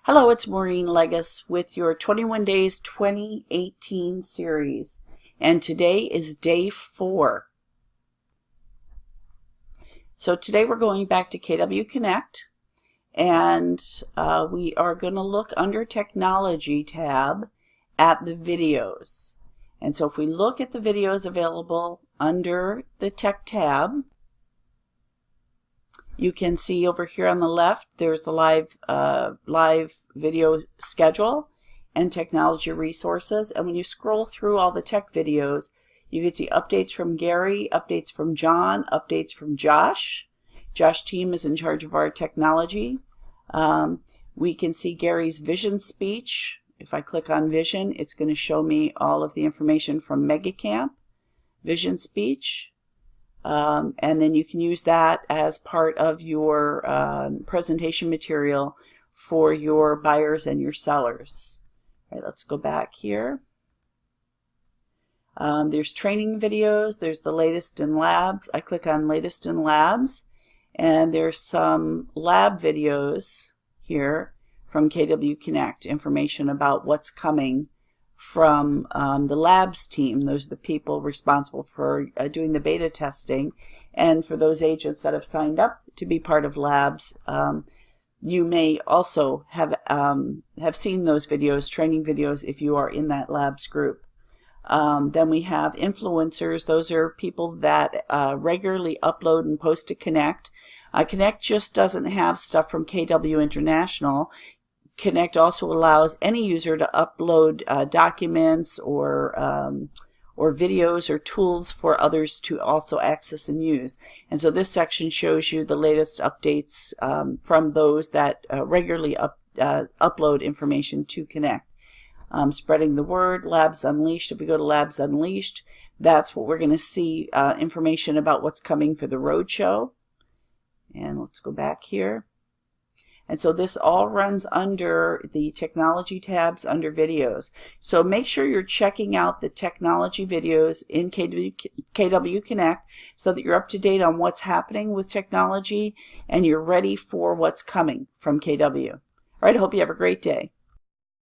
Hello, it's Maureen Legas with your 21 Days 2018 series, and today is day 4. So today we're going back to KW Connect, and we are going to look under Technology tab at the videos. And so if we look at the videos available under the Tech tab, you can see over here on the left, there's the live video schedule and technology resources. And when you scroll through all the tech videos, you can see updates from Gary, updates from John, updates from Josh. Josh team is in charge of our technology. We can see Gary's vision speech. If I click on vision, it's going to show me all of the information from MegaCamp, vision speech. And then you can use that as part of your presentation material for your buyers and your sellers. All right, let's go back here. There's training videos. There's the latest in labs. I click on latest in labs, and there's some lab videos here from KW Connect, information about what's coming from the labs team. Those are the people responsible for doing the beta testing. And for those agents that have signed up to be part of labs, you may also have seen those videos, training videos, if you are in that labs group. Then we have influencers. Those are people that regularly upload and post to Connect. Connect just doesn't have stuff from KW International. Connect also allows any user to upload documents or videos or tools for others to also access and use. And so this section shows you the latest updates from those that regularly upload information to Connect. Spreading the word, Labs Unleashed. If we go to Labs Unleashed, that's what we're going to see information about what's coming for the roadshow. And let's go back here. And so this all runs under the technology tabs under videos. So make sure you're checking out the technology videos in KW Connect so that you're up to date on what's happening with technology and you're ready for what's coming from KW. All right, I hope you have a great day.